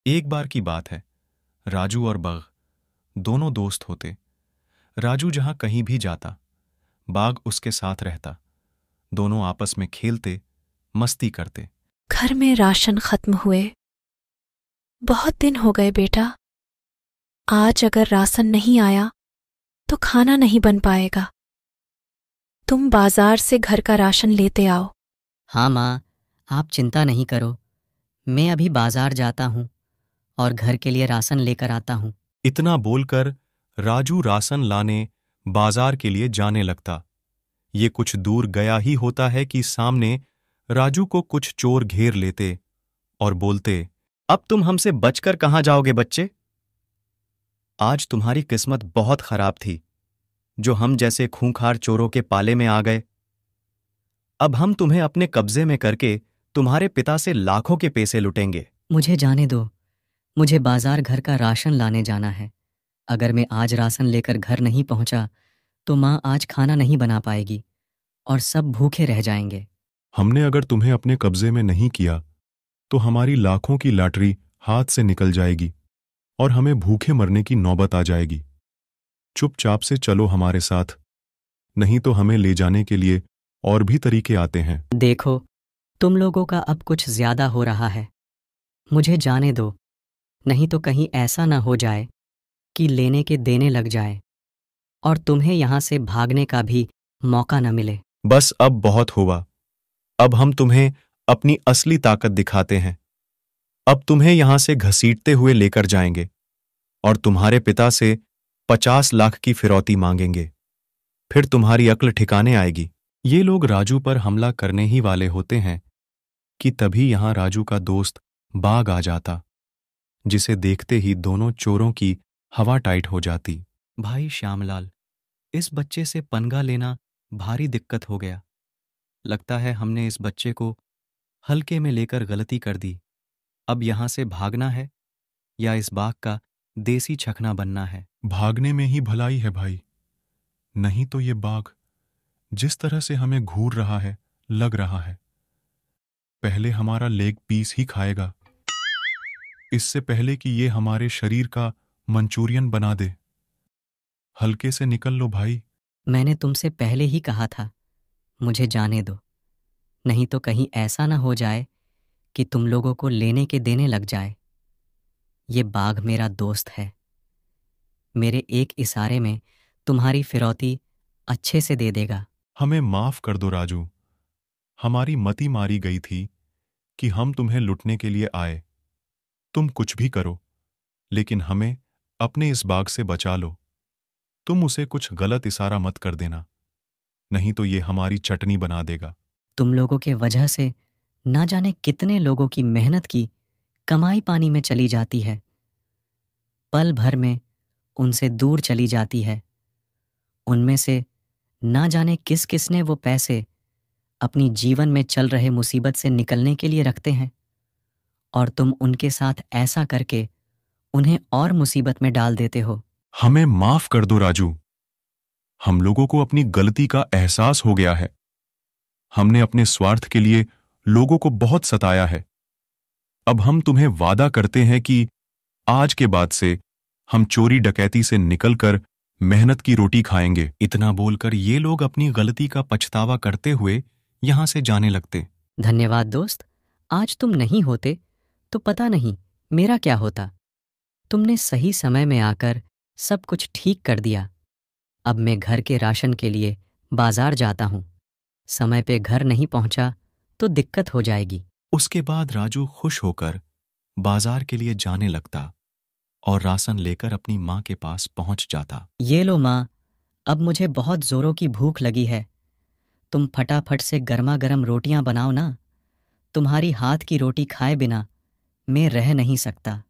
एक बार की बात है। राजू और बाघ दोनों दोस्त होते। राजू जहां कहीं भी जाता, बाघ उसके साथ रहता। दोनों आपस में खेलते, मस्ती करते। घर में राशन खत्म हुए। बहुत दिन हो गए बेटा। आज अगर राशन नहीं आया तो खाना नहीं बन पाएगा। तुम बाजार से घर का राशन लेते आओ। हाँ माँ, आप चिंता नहीं करो। मैं अभी बाजार जाता हूँ और घर के लिए राशन लेकर आता हूँ। इतना बोलकर राजू राशन लाने बाजार के लिए जाने लगता। ये कुछ दूर गया ही होता है कि सामने राजू को कुछ चोर घेर लेते और बोलते, अब तुम हमसे बचकर कहां जाओगे बच्चे? आज तुम्हारी किस्मत बहुत खराब थी जो हम जैसे खूंखार चोरों के पाले में आ गए। अब हम तुम्हें अपने कब्जे में करके तुम्हारे पिता से लाखों के पैसे लुटेंगे। मुझे जाने दो। मुझे बाजार घर का राशन लाने जाना है। अगर मैं आज राशन लेकर घर नहीं पहुंचा तो माँ आज खाना नहीं बना पाएगी और सब भूखे रह जाएंगे। हमने अगर तुम्हें अपने कब्जे में नहीं किया तो हमारी लाखों की लॉटरी हाथ से निकल जाएगी और हमें भूखे मरने की नौबत आ जाएगी। चुपचाप से चलो हमारे साथ, नहीं तो हमें ले जाने के लिए और भी तरीके आते हैं। देखो, तुम लोगों का अब कुछ ज्यादा हो रहा है। मुझे जाने दो, नहीं तो कहीं ऐसा ना हो जाए कि लेने के देने लग जाए और तुम्हें यहां से भागने का भी मौका न मिले। बस अब बहुत हुआ। अब हम तुम्हें अपनी असली ताकत दिखाते हैं। अब तुम्हें यहां से घसीटते हुए लेकर जाएंगे और तुम्हारे पिता से 50 लाख की फिरौती मांगेंगे। फिर तुम्हारी अक्ल ठिकाने आएगी। ये लोग राजू पर हमला करने ही वाले होते हैं कि तभी यहां राजू का दोस्त बाघ आ जाता, जिसे देखते ही दोनों चोरों की हवा टाइट हो जाती। भाई श्यामलाल, इस बच्चे से पंगा लेना भारी दिक्कत हो गया। लगता है हमने इस बच्चे को हल्के में लेकर गलती कर दी। अब यहां से भागना है या इस बाघ का देसी छखना बनना है? भागने में ही भलाई है भाई, नहीं तो ये बाघ जिस तरह से हमें घूर रहा है, लग रहा है पहले हमारा लेग पीस ही खाएगा, इससे पहले कि ये हमारे शरीर का मंचूरियन बना दे। हल्के से निकल लो भाई। मैंने तुमसे पहले ही कहा था, मुझे जाने दो, नहीं तो कहीं ऐसा ना हो जाए कि तुम लोगों को लेने के देने लग जाए। ये बाघ मेरा दोस्त है। मेरे एक इशारे में तुम्हारी फिरौती अच्छे से दे देगा। हमें माफ कर दो राजू, हमारी मति मारी गई थी कि हम तुम्हें लुटने के लिए आए। तुम कुछ भी करो, लेकिन हमें अपने इस बाघ से बचा लो। तुम उसे कुछ गलत इशारा मत कर देना, नहीं तो ये हमारी चटनी बना देगा। तुम लोगों के वजह से ना जाने कितने लोगों की मेहनत की कमाई पानी में चली जाती है, पल भर में उनसे दूर चली जाती है। उनमें से ना जाने किस किस ने वो पैसे अपनी जीवन में चल रहे मुसीबत से निकलने के लिए रखते हैं, और तुम उनके साथ ऐसा करके उन्हें और मुसीबत में डाल देते हो। हमें माफ कर दो राजू, हम लोगों को अपनी गलती का एहसास हो गया है। हमने अपने स्वार्थ के लिए लोगों को बहुत सताया है। अब हम तुम्हें वादा करते हैं कि आज के बाद से हम चोरी डकैती से निकलकर मेहनत की रोटी खाएंगे। इतना बोलकर ये लोग अपनी गलती का पछतावा करते हुए यहां से जाने लगते। धन्यवाद दोस्त, आज तुम नहीं होते तो पता नहीं मेरा क्या होता। तुमने सही समय में आकर सब कुछ ठीक कर दिया। अब मैं घर के राशन के लिए बाजार जाता हूँ। समय पे घर नहीं पहुंचा तो दिक्कत हो जाएगी। उसके बाद राजू खुश होकर बाजार के लिए जाने लगता और राशन लेकर अपनी माँ के पास पहुंच जाता। ये लो माँ, अब मुझे बहुत जोरों की भूख लगी है। तुम फटाफट से गर्मा गर्म रोटियां बनाओ ना। तुम्हारी हाथ की रोटी खाए बिना मैं रह नहीं सकता।